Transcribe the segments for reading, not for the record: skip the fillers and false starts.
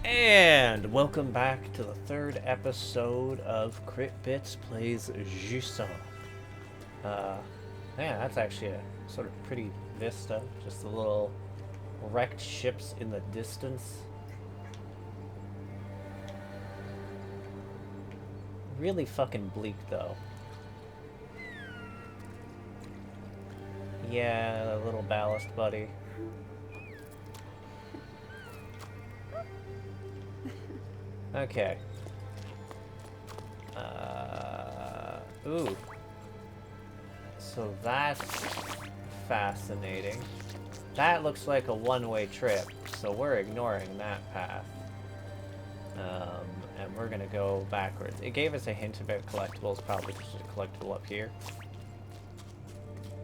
And welcome back to the third episode of Crit Bits Plays Jusant. Uh, yeah, that's actually a sort of pretty vista. Just the little wrecked ships in the distance. Really fucking bleak, though. Yeah, a little ballast buddy. Okay. Ooh. So that's fascinating. That looks like a one-way trip, so we're ignoring that path. And we're gonna go backwards. It gave us a hint about collectibles, probably just a collectible up here.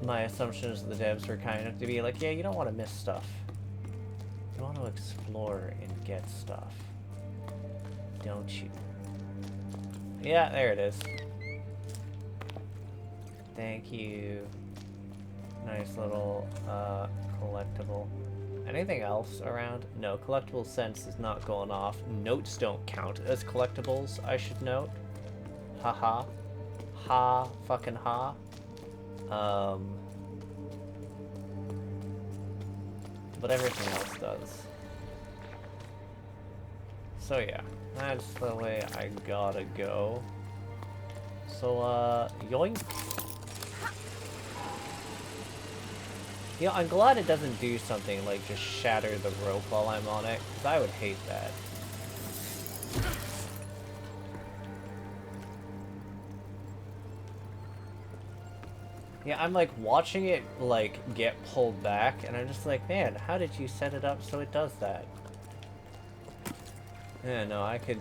My assumption is the devs were kind enough to be like, yeah, you don't want to miss stuff. You want to explore and get stuff. Don't you? Yeah, there it is. Thank you. Nice little collectible. Anything else around? No, collectible sense is not going off. Notes don't count as collectibles, I should note. Haha. Ha fucking ha. But everything else does. So yeah, that's the way I gotta go. So, yoink. You know, I'm glad it doesn't do something like just shatter the rope while I'm on it, because I would hate that. Yeah, I'm like watching it like get pulled back, and I'm just like, man, how did you set it up so it does that? Yeah, no, I could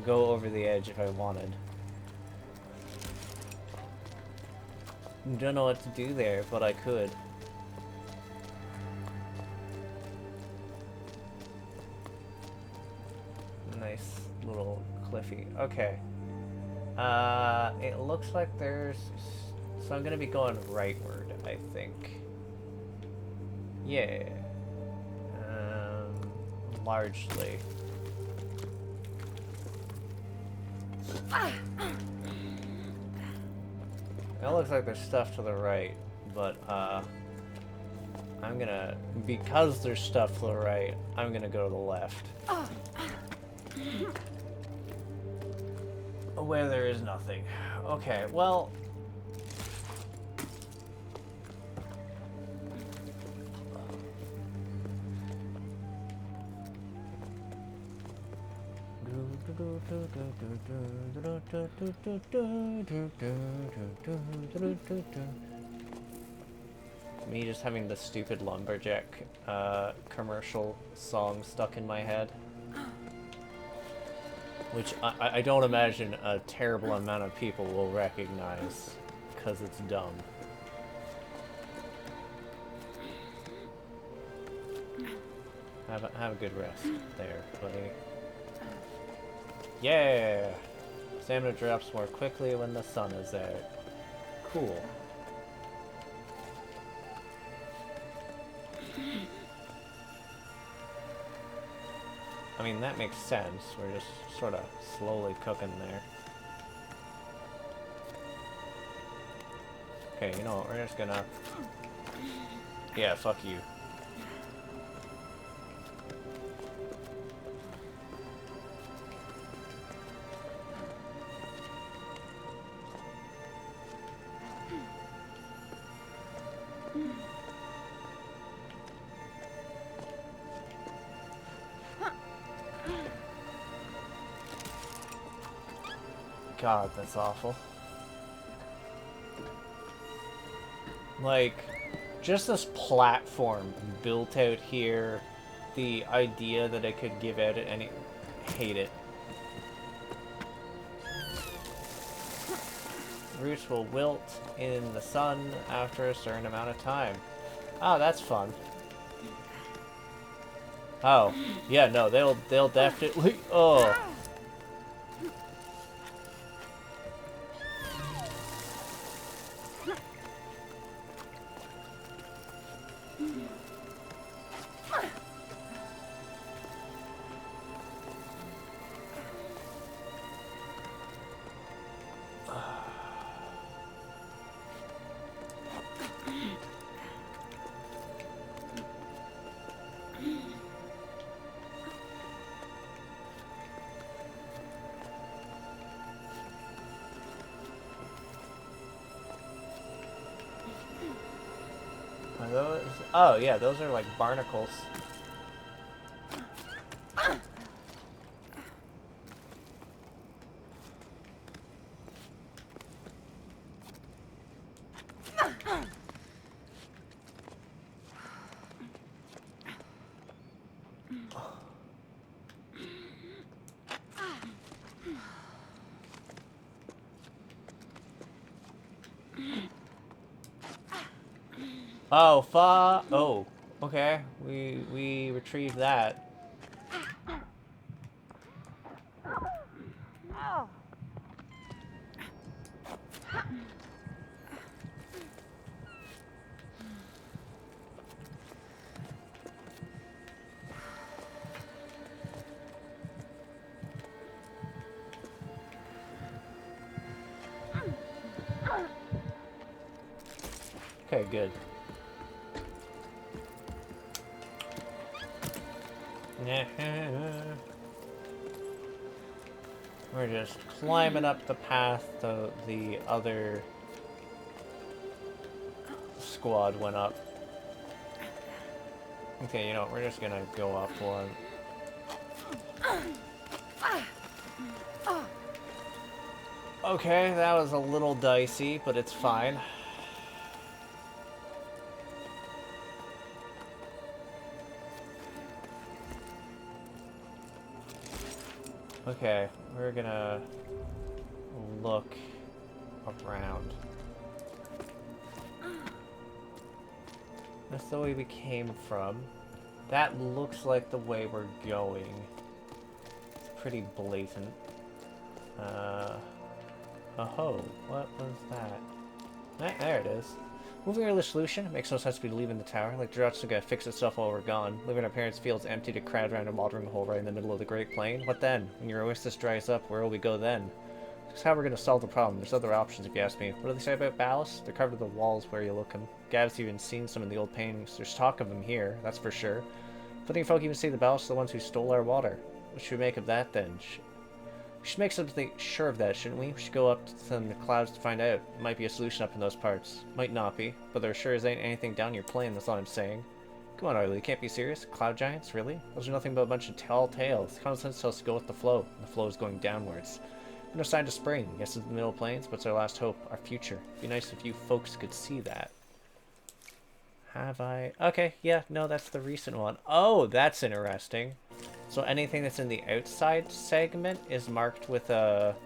go over the edge if I wanted. Don't know what to do there, but I could. Nice little cliffy. Okay. It looks like there's... So I'm gonna be going rightward, I think. Yeah. Largely. It looks like there's stuff to the right, but, I'm gonna... Because there's stuff to the right, I'm gonna go to the left. Where there is nothing. Okay, well... Me just having the stupid lumberjack commercial song stuck in my head. Which I don't imagine a terrible amount of people will recognize, because it's dumb. Have a good rest there, buddy. Yeah! Stamina drops more quickly when the sun is out. Cool. I mean, that makes sense. We're just sort of slowly cooking there. Okay, you know what? We're just gonna... Yeah, fuck you. God, that's awful. Like, just this platform built out here, the idea that it could give out at any... Hate it. Roots will wilt in the sun after a certain amount of time. Oh, that's fun. Oh, yeah, no, they'll definitely... Oh. Oh, yeah, those are like barnacles. Oh, oh, okay. We retrieved that. Okay, good. We're just climbing up the path the other squad went up. Okay, you know, we're just gonna go up one. Okay, that was a little dicey, but it's fine. Okay, we're gonna look around. That's the way we came from. That looks like the way we're going. It's pretty blatant. Oh, what was that? There it is. Moving early solution. It makes no sense to be leaving the tower. Like Jusant's gonna fix itself while we're gone. Leaving our parents' fields empty to crowd around a watering hole right in the middle of the Great Plain. What then? When your oasis dries up, where will we go then? That's how we're gonna solve the problem. There's other options if you ask me. What do they say about ballast? They're covered to the walls where you look them. Gav's even seen some in the old paintings. There's talk of them here, that's for sure. Plenty of folk even say the ballast are the ones who stole our water. What should we make of that then? We should make something sure of that, shouldn't we? We should go up to the clouds to find out. It might be a solution up in those parts. Might not be, but there sure as ain't anything down your plane, that's all I'm saying. Come on, Arlie, you can't be serious. Cloud giants, really? Those are nothing but a bunch of tall tales. Common sense tells us to go with the flow, and the flow is going downwards. No sign of spring. Yes, it's the middle plains, but it's our last hope, our future. It'd be nice if you folks could see that. Have I? Okay, yeah, no, that's the recent one. Oh, that's interesting. So anything that's in the outside segment is marked with a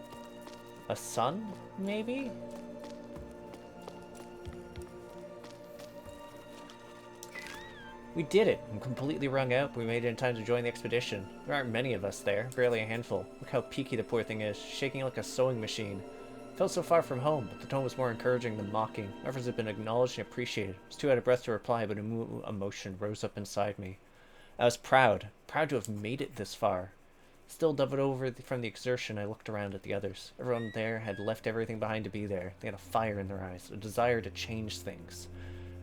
sun, maybe? We did it! I'm completely wrung out, but we made it in time to join the expedition. There aren't many of us there, barely a handful. Look how peaky the poor thing is, shaking like a sewing machine. Felt so far from home, but the tone was more encouraging than mocking. Efforts had been acknowledged and appreciated. I was too out of breath to reply, but a new emotion rose up inside me. I was proud to have made it this far. Still doubled over from the exertion, I looked around at the others. Everyone there had left everything behind to be there. They had a fire in their eyes, a desire to change things.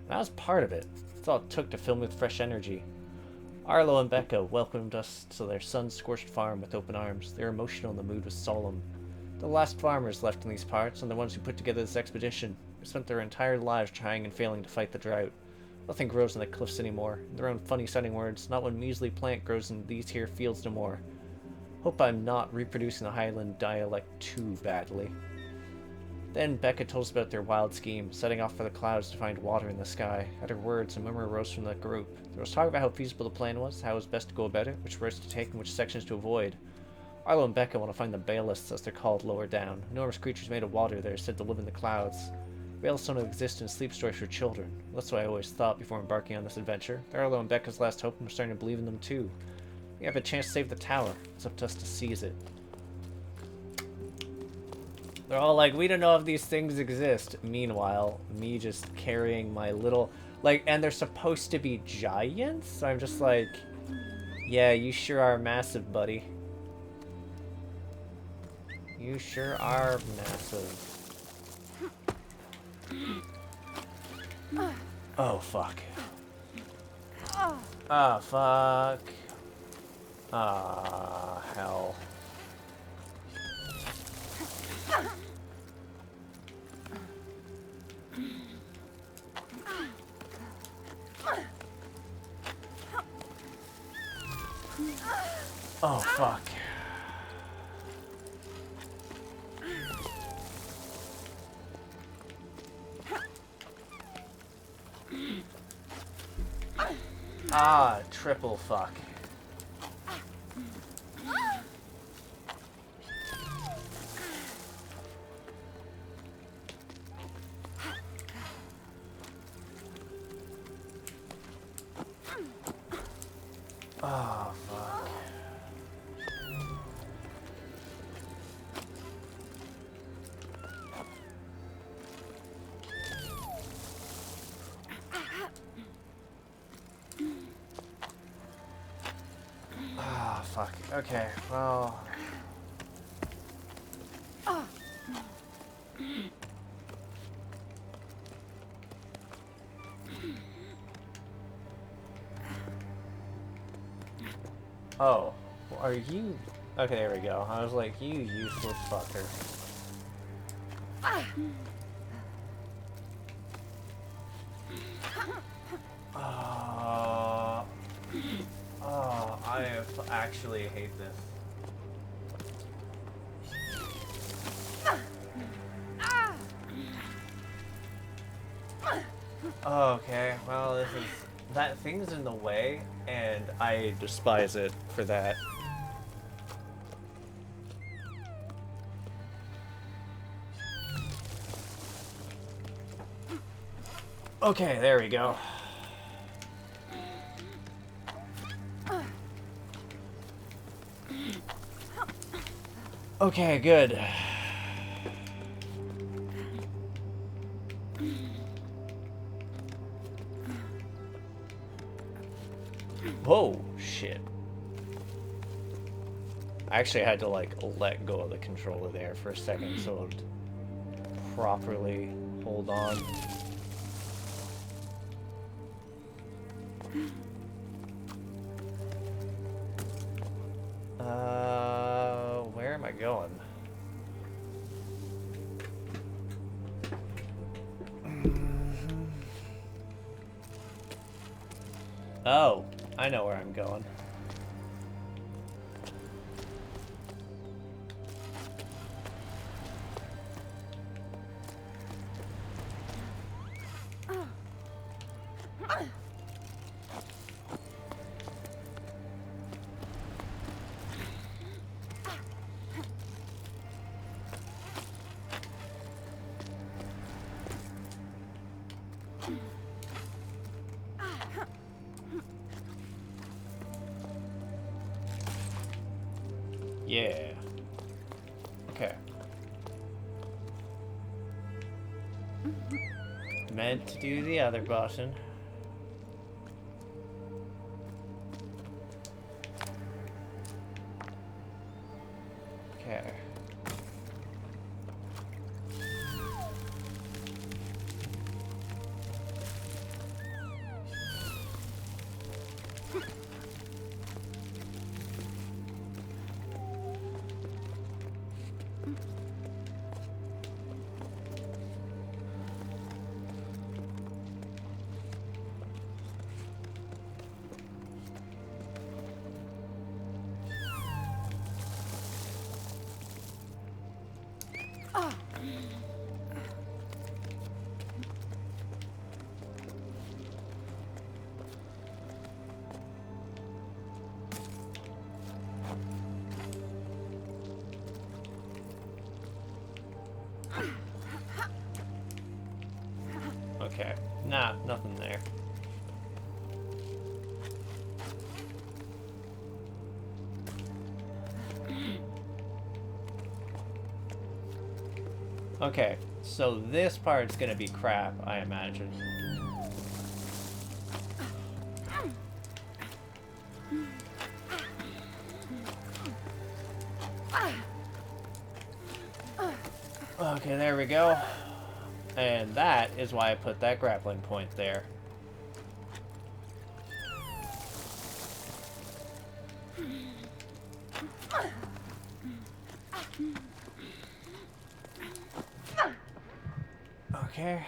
And I was part of it. That's all it took to fill me with fresh energy. Arlo and Becca welcomed us to their sun-scorched farm with open arms. They were emotional and the mood was solemn. The last farmers left in these parts, and the ones who put together this expedition, they spent their entire lives trying and failing to fight the drought. Nothing grows in the cliffs anymore. In their own funny-sounding words, not one measly plant grows in these here fields no more. Hope I'm not reproducing the Highland dialect too badly. Then Becca told us about their wild scheme, setting off for the clouds to find water in the sky. At her words, a murmur rose from the group. There was talk about how feasible the plan was, how it was best to go about it, which routes to take and which sections to avoid. Arlo and Becca want to find the Baelists, as they're called lower down. Enormous creatures made of water that are said to live in the clouds. Baelists don't exist in sleep stories for children. That's what I always thought before embarking on this adventure. They're Arlo and Becca's last hope, and we're starting to believe in them too. We have a chance to save the tower. It's up to us to seize it. They're all like, we don't know if these things exist. Meanwhile, me just carrying my little... Like, and they're supposed to be giants? So I'm just like, yeah, you sure are massive, buddy. You sure are massive. Oh, fuck. Ah, fuck. Ah, hell. Oh, fuck. Ah, triple fuck. Oh, fuck. Ah, fuck. Okay, well... Oh, are you... Okay, there we go. I was like, you useless fucker. Oh, I actually hate this. Okay, well, this is... That thing's in the way, and I despise it for that. Okay, there we go. Okay, good. Whoa, shit. I actually had to, like, let go of the controller there for a second so it would properly hold on. Where am I going? Oh, I know where I'm going. Yeah. Okay. Meant to do the other button. Okay. Okay. Nah, nothing there. Okay, so this part's gonna be crap, I imagine. Okay, there we go. And that is why I put that grappling point there. Okay.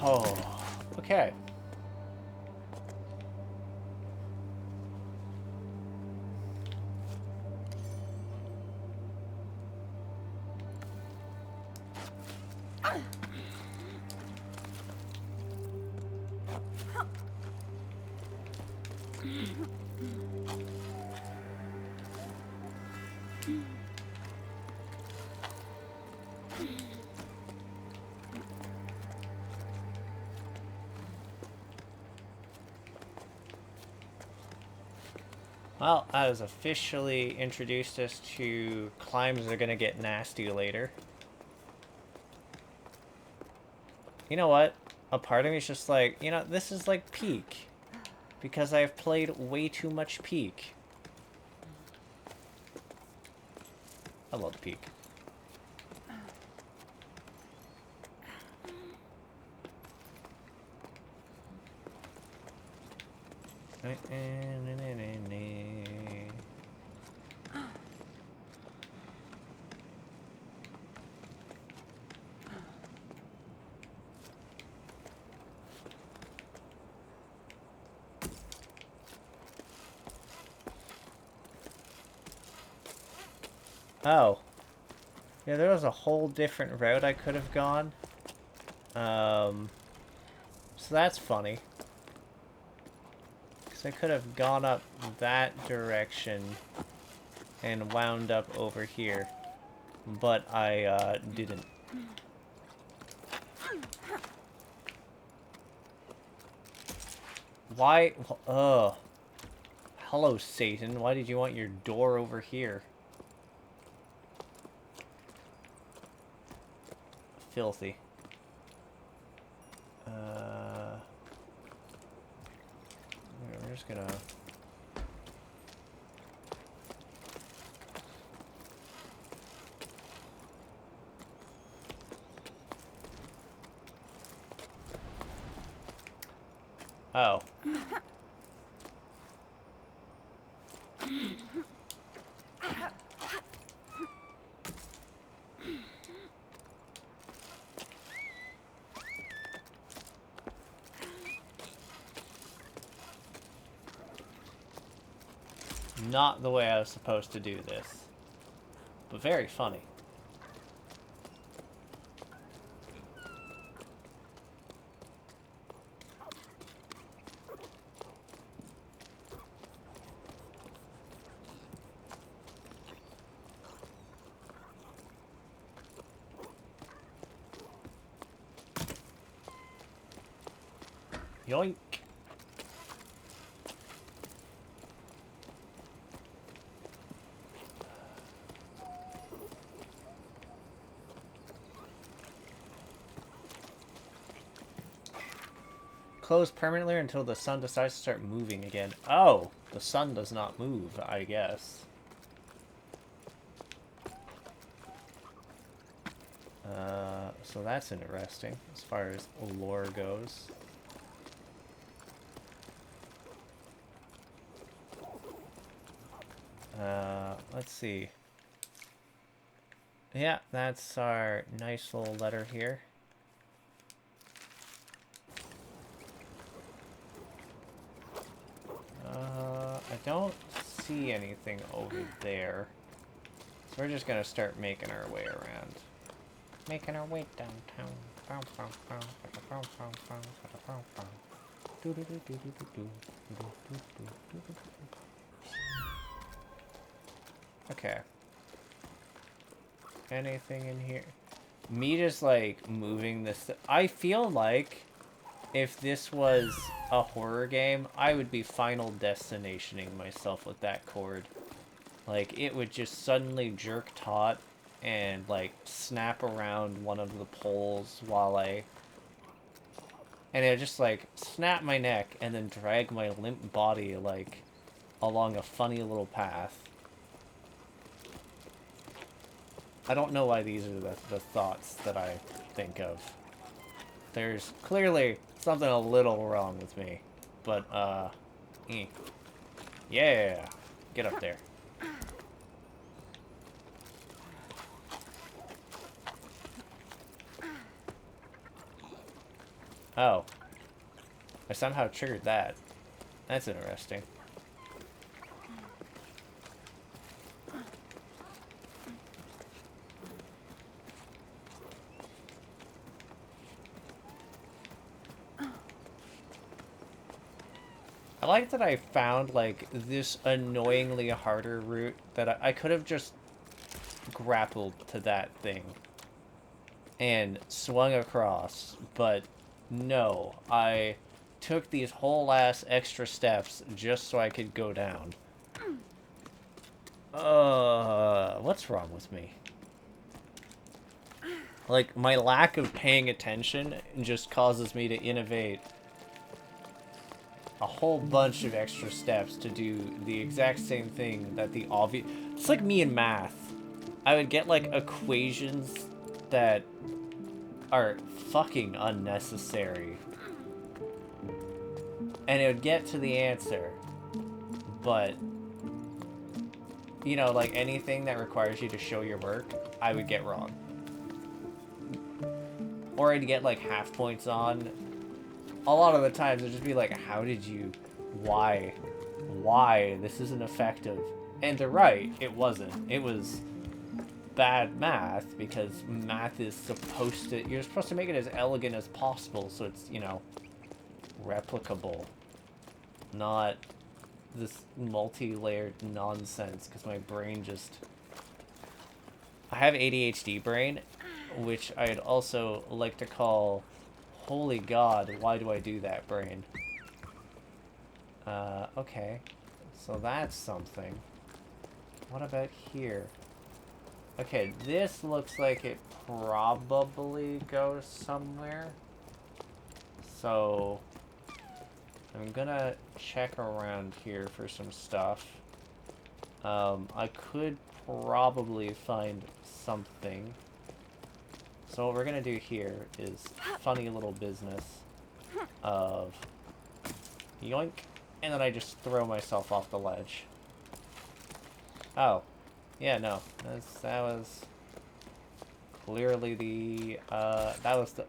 Oh, okay. Well, that has officially introduced us to climbs that are gonna get nasty later. You know what? A part of me is just like, you know, this is like Peak. Because I've played way too much Peak. I love Peak. Oh. Yeah, there was a whole different route I could have gone. So that's funny. Because I could have gone up that direction and wound up over here. But I, didn't. Why? Hello, Satan. Why did you want your door over here? Filthy. We're just gonna... Oh. Not the way I was supposed to do this. But very funny. Yoink. Closed permanently until the sun decides to start moving again. Oh, the sun does not move, I guess. So that's interesting as far as lore goes. Let's see. Yeah, that's our nice little letter here. I don't see anything over there. So we're just gonna start making our way around. Making our way downtown. Okay. Anything in here? Me just like moving this. I feel like if this was a horror game, I would be Final Destinationing myself with that cord. Like, it would just suddenly jerk taut and, like, snap around one of the poles while I... And it would just, like, snap my neck and then drag my limp body, like, along a funny little path. I don't know why these are the thoughts that I think of. There's clearly something a little wrong with me. But, yeah! Get up there. Oh. I somehow triggered that. That's interesting. I like that I found, like, this annoyingly harder route that I could have just grappled to that thing and swung across, but no, I took these whole ass extra steps just so I could go down. What's wrong with me? Like, my lack of paying attention just causes me to innovate a whole bunch of extra steps to do the exact same thing that the obvious... It's like me in math. I would get, like, equations that are fucking unnecessary. And it would get to the answer. But, you know, like anything that requires you to show your work, I would get wrong. Or I'd get, like, half points on. A lot of the times it'd just be like, how did you... Why? Why? This isn't effective. And they're right, it wasn't. It was bad math, because math is supposed to... You're supposed to make it as elegant as possible, so it's, you know, replicable. Not this multi-layered nonsense, because my brain just... I have ADHD brain, which I'd also like to call... Holy God, why do I do that, brain? Okay. So that's something. What about here? Okay, this looks like it probably goes somewhere. So, I'm gonna check around here for some stuff. I could probably find something. So what we're gonna do here is funny little business of yoink, and then I just throw myself off the ledge. Oh, yeah, no, that was clearly the that was the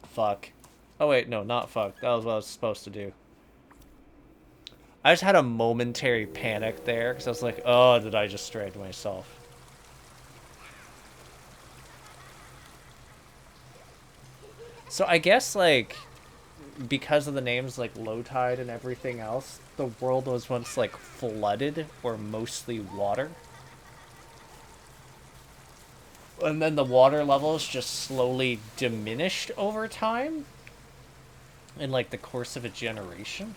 fuck. Oh wait, no, not fuck. That was what I was supposed to do. I just had a momentary panic there because I was like, oh, did I just strand myself? So I guess, like, because of the names, like, low tide and everything else, the world was once, like, flooded or mostly water. And then the water levels just slowly diminished over time in, like, the course of a generation.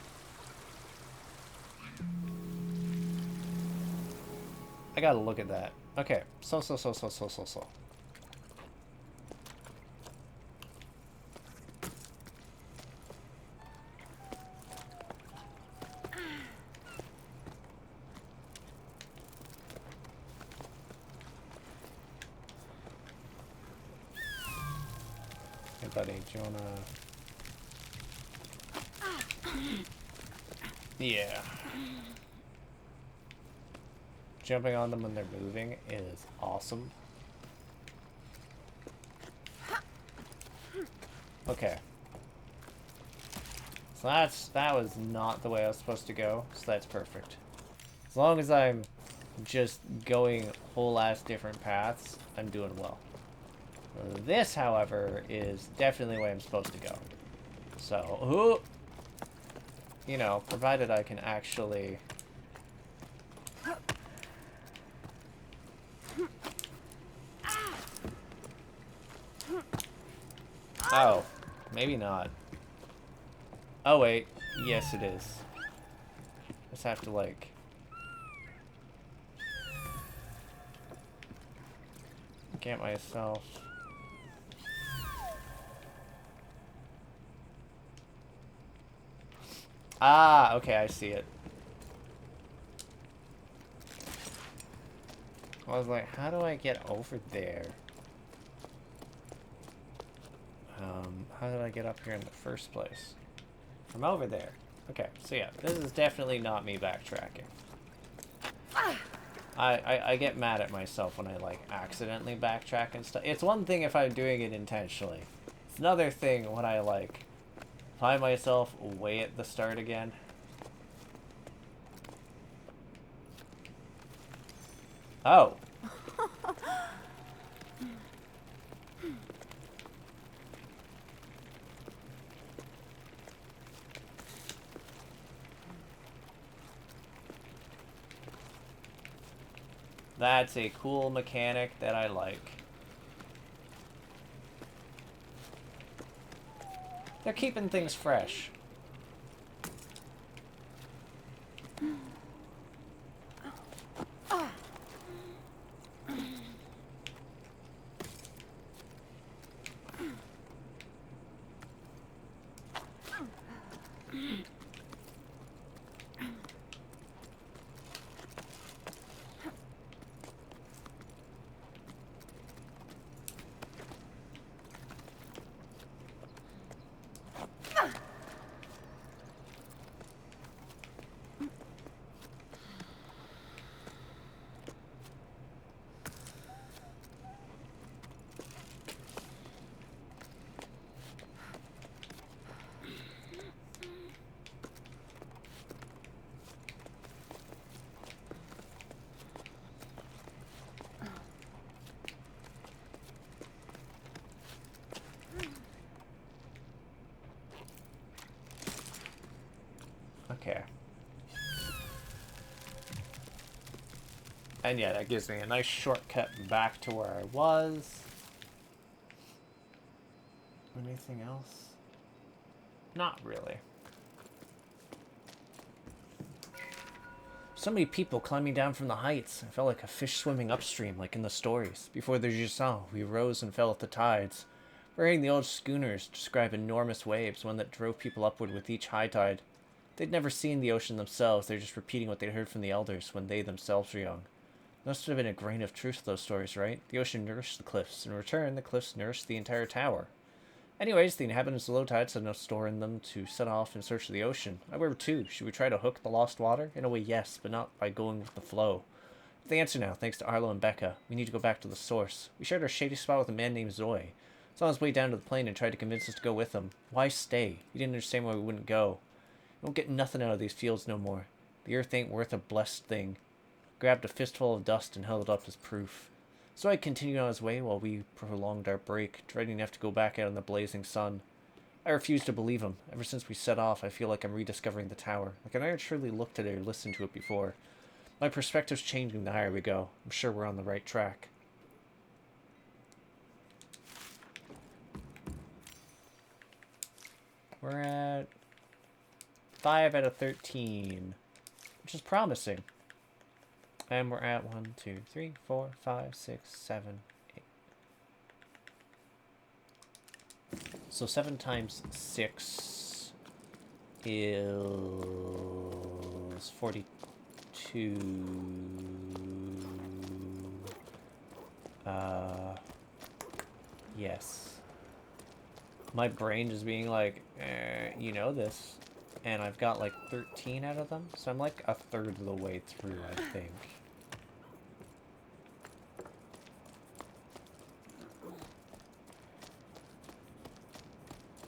I gotta look at that. Okay, so. Hey, buddy, do you wanna... Yeah. Jumping on them when they're moving is awesome. Okay. So that was not the way I was supposed to go, so that's perfect. As long as I'm just going whole ass different paths, I'm doing well. This, however, is definitely the way I'm supposed to go. So, you know, provided I can actually... Oh, maybe not. Oh wait, yes it is. Just have to, like... get myself... Ah, okay, I see it. I was like, how do I get over there? How did I get up here in the first place? From over there. Okay, so yeah, this is definitely not me backtracking. I get mad at myself when I, like, accidentally backtrack and stuff. It's one thing if I'm doing it intentionally. It's another thing when I, like, Find myself way at the start again. Oh. That's a cool mechanic that I like. They're keeping things fresh. Okay. And yeah, that gives me a nice shortcut back to where I was. Anything else? Not really. So many people climbing down from the heights. I felt like a fish swimming upstream, like in the stories. Before the Jusant, we rose and fell at the tides. We're hearing the old schooners describe enormous waves, one that drove people upward with each high tide. They'd never seen the ocean themselves, they're just repeating what they'd heard from the elders when they themselves were young. There must have been a grain of truth to those stories, right? The ocean nourished the cliffs. In return, the cliffs nourished the entire tower. Anyways, the inhabitants of low tides had enough store in them to set off in search of the ocean. I were too. Should we try to hook the lost water? In a way, yes, but not by going with the flow. The answer now, thanks to Arlo and Becca. We need to go back to the source. We shared our shady spot with a man named Zoe. He's on his way down to the plane and tried to convince us to go with him. Why stay? He didn't understand why we wouldn't go. We won't get nothing out of these fields no more. The earth ain't worth a blessed thing. Grabbed a fistful of dust and held it up as proof. So I continued on his way while we prolonged our break, dreading to have to go back out in the blazing sun. I refused to believe him. Ever since we set off, I feel like I'm rediscovering the tower. Like I never truly looked at it or listened to it before. My perspective's changing the higher we go. I'm sure we're on the right track. We're at 5 out of 13, which is promising. And we're at 1, 2, 3, 4, 5, 6, 7, 8. So 7 times 6 is 42. Yes. My brain is being like, you know this. And I've got like 13 out of them. So I'm like a third of the way through, I think.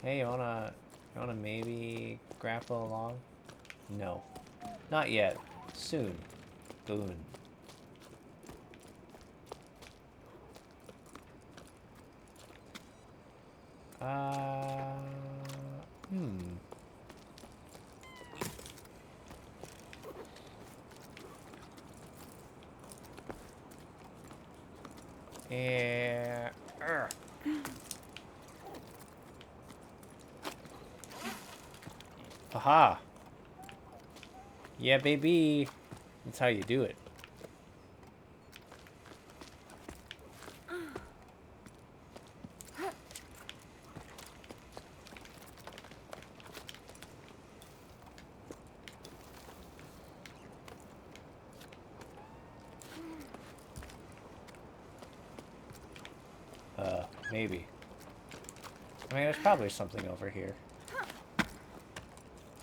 Hey, you wanna maybe grapple along? No. Not yet. Soon. Boon. Yeah. Haha. Yeah, baby. That's how you do it. Maybe. I mean, there's probably something over here.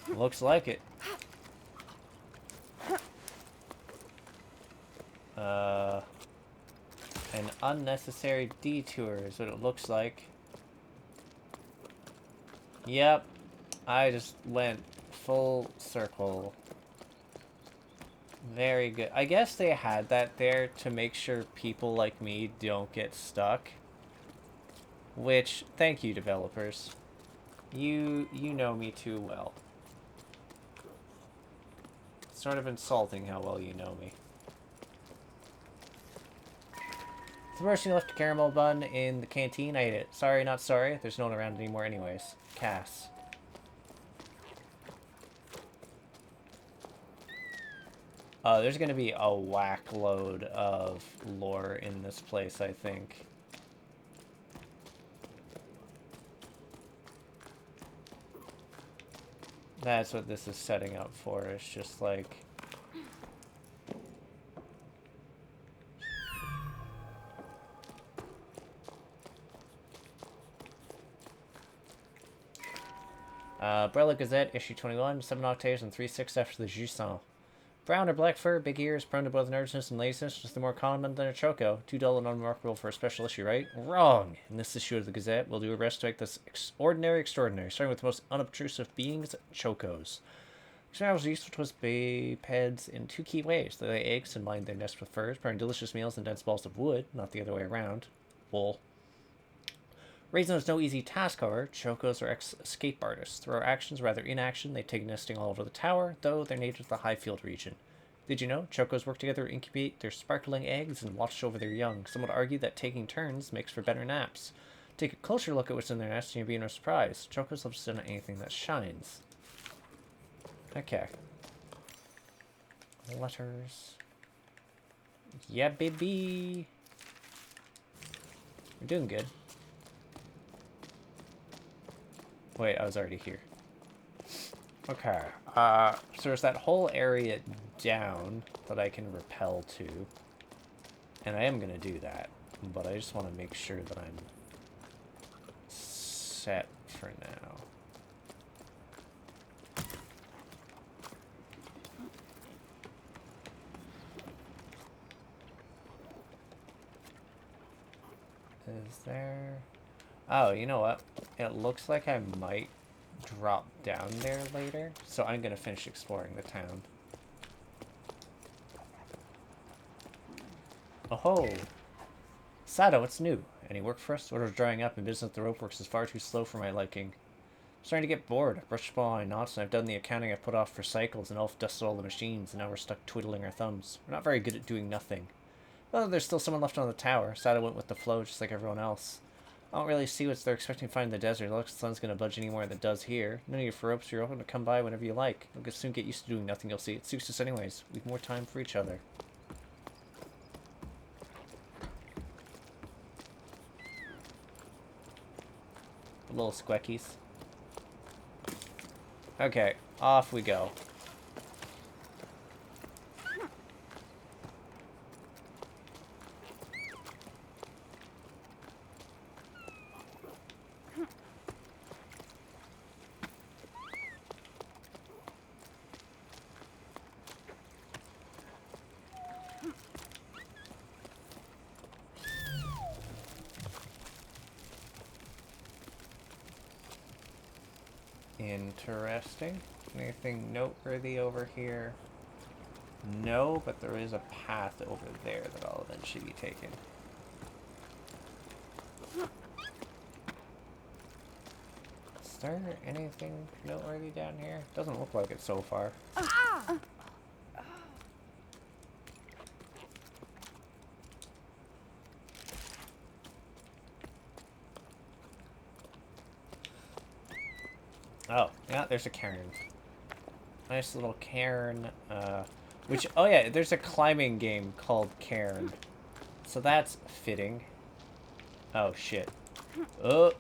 Looks like it. An unnecessary detour is what it looks like. Yep. I just went full circle. Very good. I guess they had that there to make sure people like me don't get stuck. Which, thank you, developers. You know me too well. It's sort of insulting how well you know me. The person left a caramel bun in the canteen. I ate it. Sorry, not sorry. There's no one around anymore anyways. Cass. There's gonna be a whack load of lore in this place, I think. That's what this is setting up for. It's just like... Brella Gazette, issue 21, 7 octaves and 3/6 after the Jusant. Brown or black fur, big ears, prone to both nervousness and laziness, just more common than a choco. Too dull and unremarkable for a special issue, right? Wrong! In this issue of the Gazette, we'll do our best to make this extraordinary, starting with the most unobtrusive beings, chocos. Examples are useful to us bipeds in two key ways. They lay eggs and line their nest with furs, preparing delicious meals in dense balls of wood, not the other way around. Wool. Raising is no easy task, however. Chocos are escape artists. Through our actions, rather inaction, they take nesting all over the tower, though they're native to the Highfield region. Did you know? Chocos work together to incubate their sparkling eggs and watch over their young. Some would argue that taking turns makes for better naps. Take a closer look at what's in their nest and you'll be no surprise. Chocos love to sit on anything that shines. Okay. Letters. Yeah, baby! We're doing good. Wait, I was already here. Okay. So there's that whole area down that I can rappel to. And I am going to do that. But I just want to make sure that I'm set for now. Is there... Oh, you know what? It looks like I might drop down there later, so I'm gonna finish exploring the town. Oh-ho! Sato, what's new? Any work for us? Order's drying up and business at the ropeworks is far too slow for my liking. I'm starting to get bored. I've brushed up all my knots and I've done the accounting I put off for cycles and Elf dusted all the machines and now we're stuck twiddling our thumbs. We're not very good at doing nothing. Well, there's still someone left on the tower. Sato went with the flow just like everyone else. I don't really see what they're expecting to find in the desert. It looks like the sun's going to budge any more than it does here. None of you for ropes, you're open to come by whenever you like. You'll soon get used to doing nothing, you'll see. It suits us anyways. We've more time for each other. Little squeckies. Okay, off we go. Interesting. Anything noteworthy over here? No, but there is a path over there that I'll eventually be taking. Is there anything noteworthy down here? Doesn't look like it so far. Oh, yeah, there's a cairn. Nice little cairn, which, oh yeah, there's a climbing game called Cairn. So that's fitting. Oh, shit. Oh!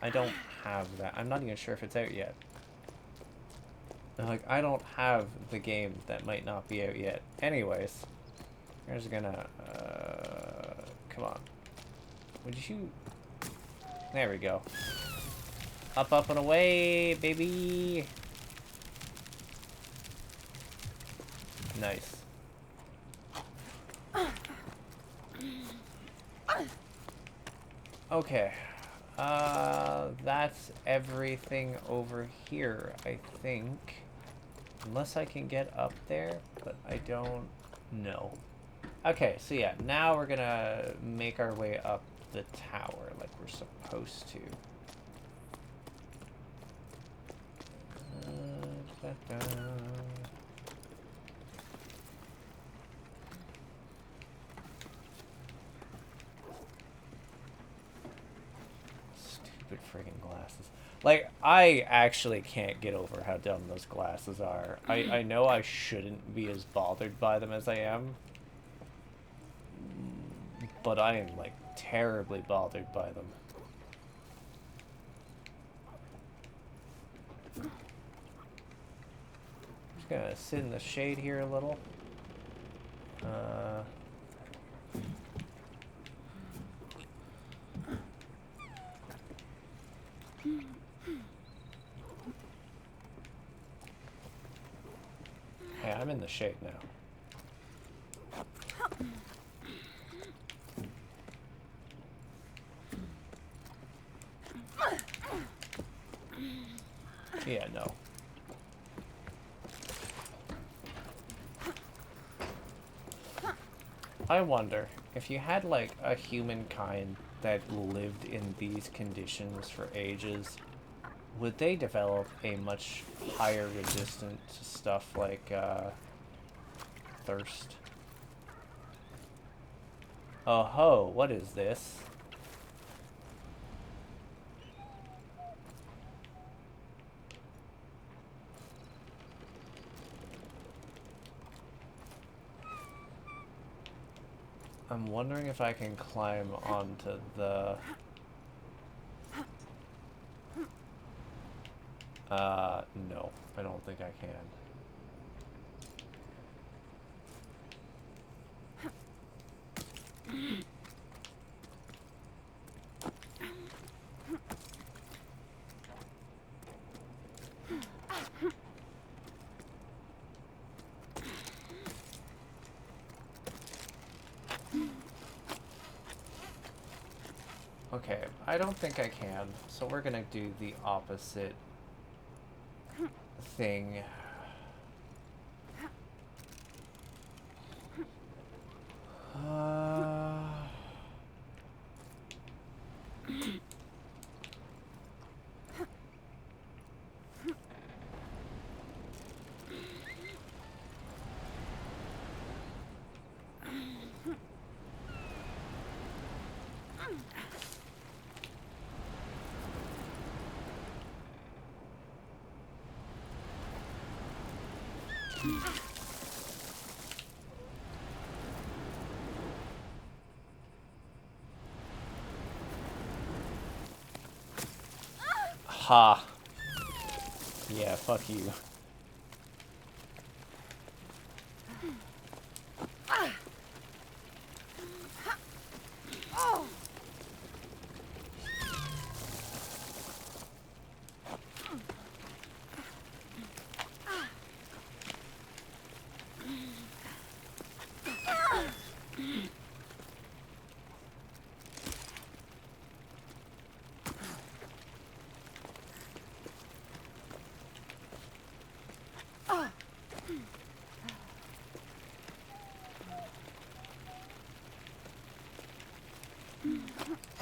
I don't have that. I'm not even sure if it's out yet. Like, I don't have the game that might not be out yet. Anyways, I'm just gonna, come on. Would you... There we go. Up, up, and away, baby! Nice. Okay. That's everything over here, I think. Unless I can get up there, but I don't know. Okay, so yeah, now we're gonna make our way up the tower like we're supposed to. Stupid friggin' glasses. Like, I actually can't get over how dumb those glasses are. I know I shouldn't be as bothered by them as I am, but I am, like, terribly bothered by them. Just gonna sit in the shade here a little. Hey, I'm in the shade now. Yeah, no. I wonder if you had like a humankind that lived in these conditions for ages, would they develop a much higher resistance to stuff like thirst? Oh ho, what is this? I'm wondering if I can climb onto the... no, I don't think I can. Okay, I don't think I can, so we're gonna do the opposite thing. Ha. Yeah, fuck you.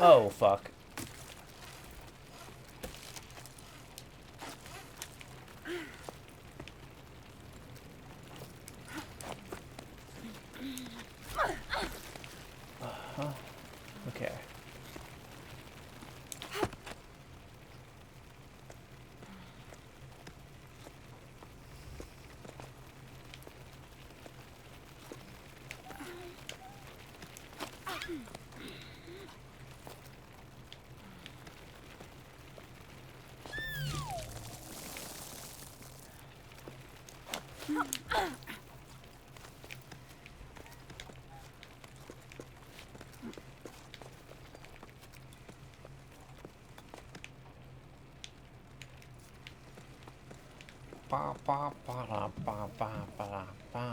Oh, fuck. Okay. Ba ba ba da ba ba ba da ba.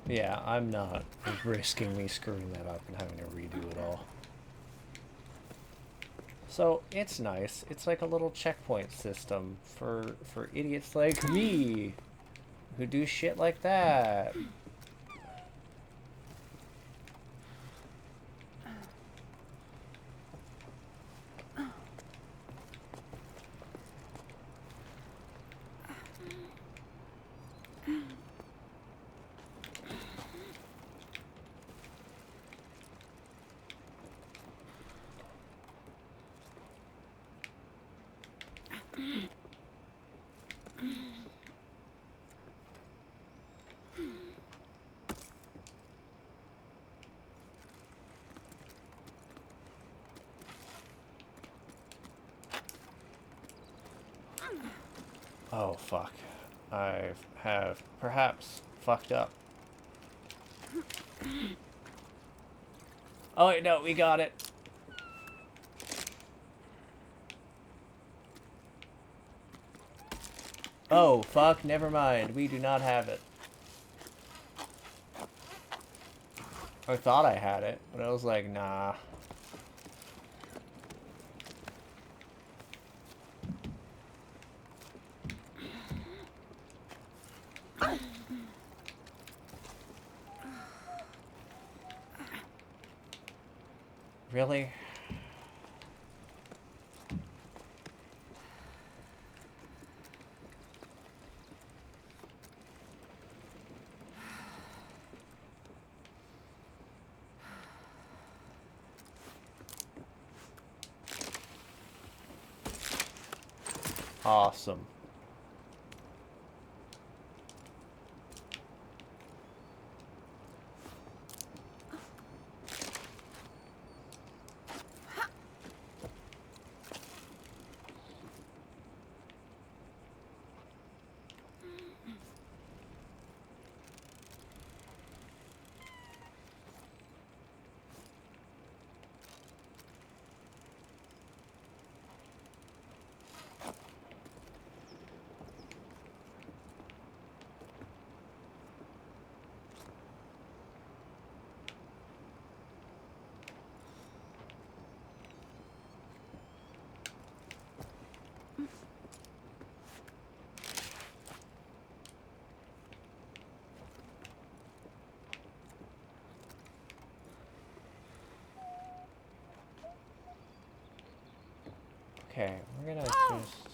Yeah, I'm not risking me screwing that up and having to redo it all. So it's nice. It's like a little checkpoint system for idiots like me who do shit like that. Oh, fuck. I have perhaps fucked up. Oh, wait, no, we got it. Oh, fuck, never mind. We do not have it. I thought I had it, but I was like, nah. Really? Awesome. Okay, we're gonna just...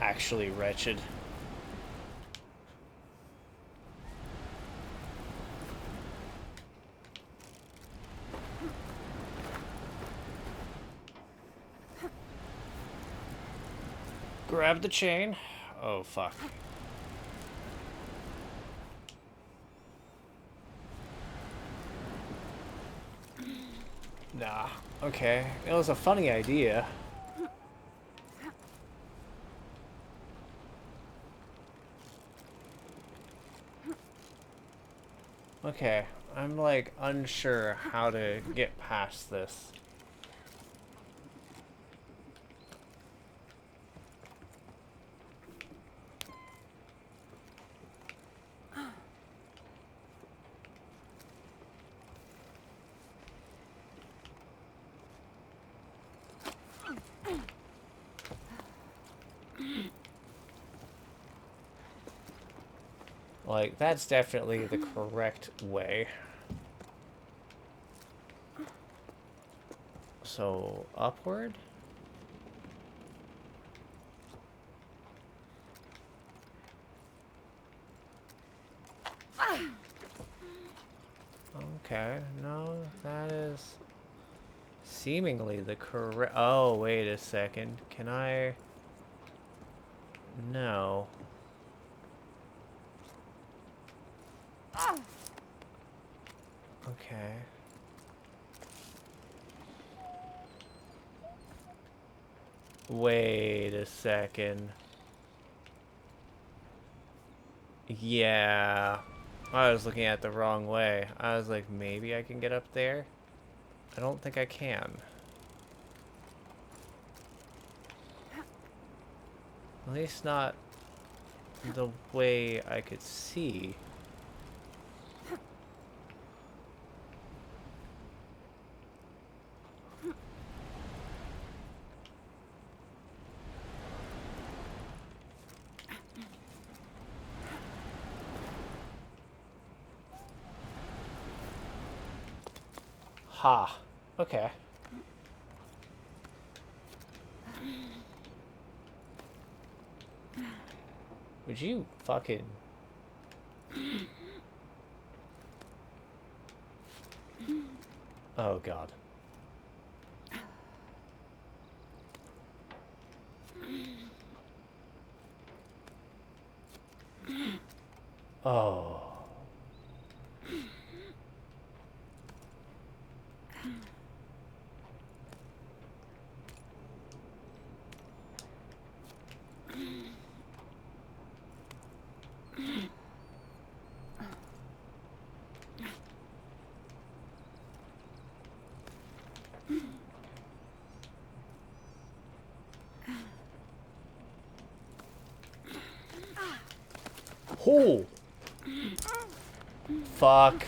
actually wretched. Grab the chain. Oh, fuck. Nah. Okay. It was a funny idea. Okay. I'm, like, unsure how to get past this. Like, that's definitely the correct way. So, upward? Okay, no, That is seemingly the correct... Oh, wait a second. Can I... No. Okay. Wait a second. Yeah. I was looking at it the wrong way. I was like, maybe I can get up there? I don't think I can. At least not the way I could see. Ha. Okay. Would you fucking... Oh, God. Oh. Oh! Fuck.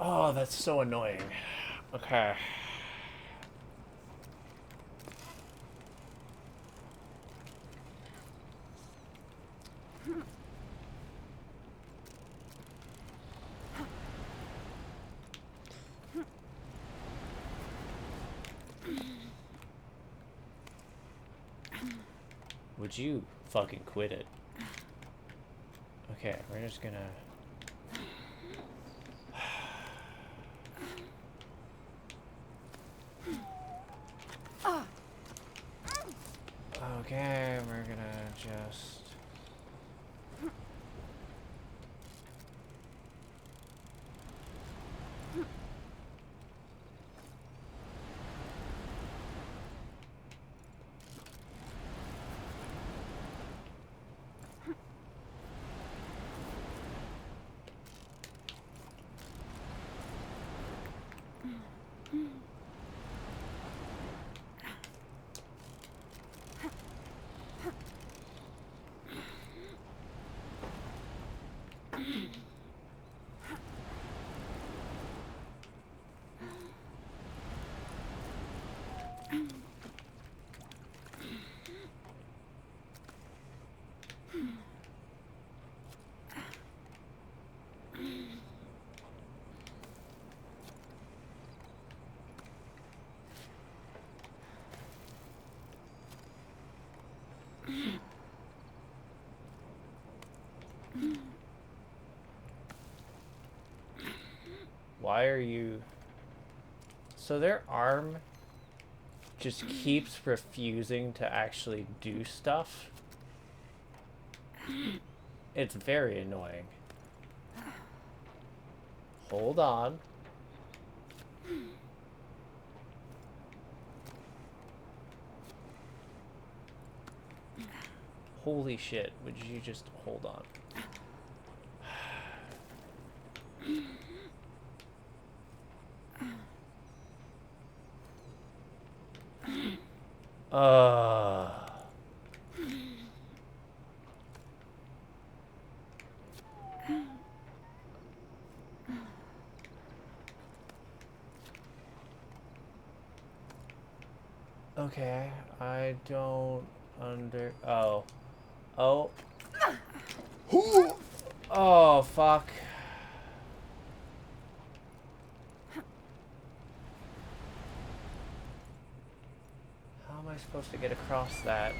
Oh, that's so annoying. Okay. Would you fucking quit it? Okay, we're just gonna... Okay, we're gonna just... Why are you... So their arm just keeps refusing to actually do stuff. It's very annoying. Hold on. Holy shit, would you just hold on? Okay, I don't Oh. Oh. Oh, fuck. am I supposed to get across that?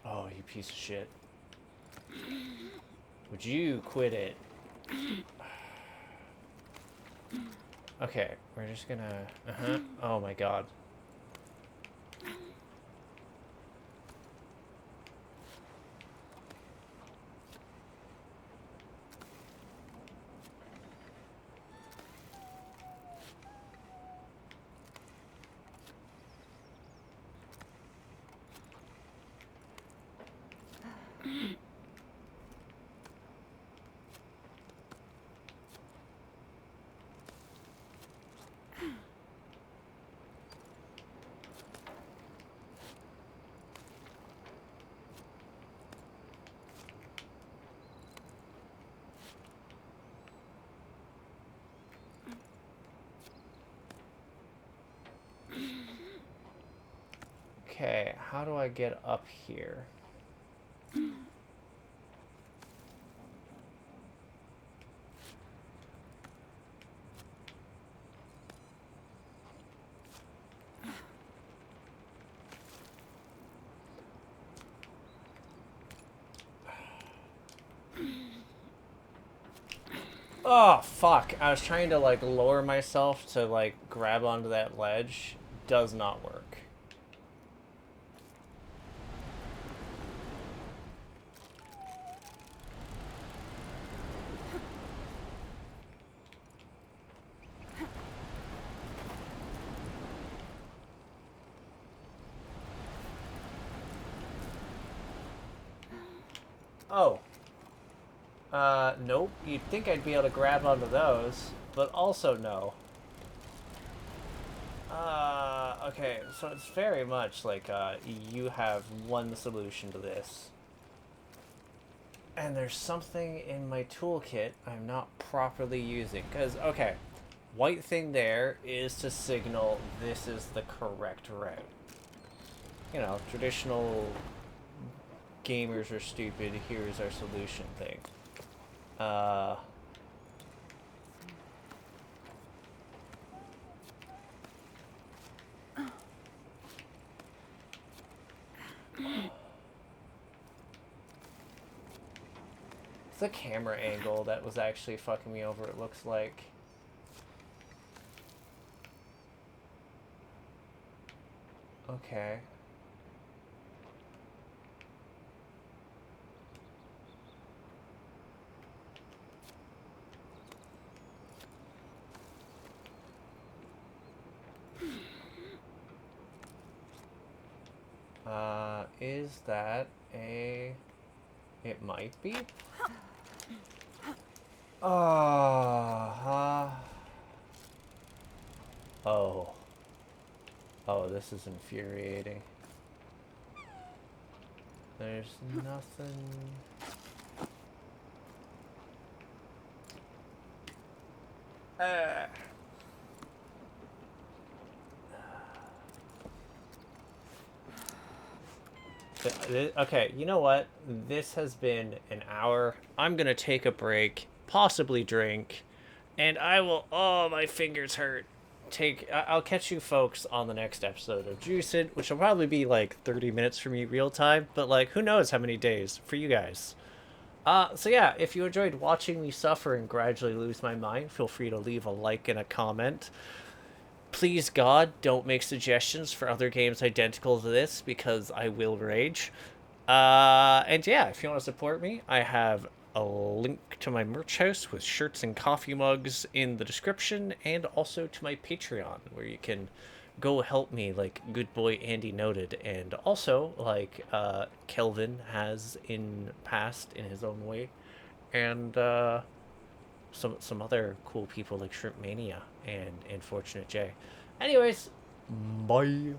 Oh, you piece of shit. Would you quit it? Okay, we're just gonna... Oh my god. Okay, how do I get up here? Oh, fuck. I was trying to, like, lower myself to, like, grab onto that ledge. Does not work. Oh. Nope. You'd think I'd be able to grab onto those, but also no. Okay, so it's very much like, you have one solution to this. And there's something in my toolkit I'm not properly using. Because, okay, white thing there is to signal this is the correct route. You know, traditional gamers are stupid, here's our solution thing. It's the camera angle that was actually fucking me over, it looks like. Okay. Is that a... It might be? Oh, Oh, this is infuriating. There's nothing... Okay, you know what? This has been an hour. I'm gonna take a break, possibly drink, and I will... Oh, my fingers hurt. I'll catch you folks on the next episode of Jusant, which will probably be like 30 minutes for me real time, but like, who knows how many days for you guys. So yeah, if you enjoyed watching me suffer and gradually lose my mind, feel free to leave a like and a comment. Please God, don't make suggestions for other games identical to this, because I will rage. And yeah, if you want to support me, I have a link to my merch house with shirts and coffee mugs in the description, and also to my Patreon, where you can go help me, like good boy Andy noted, and also like Kelvin has in past in his own way, and some other cool people like Shrimp Mania and Fortunate J. Anyways, bye.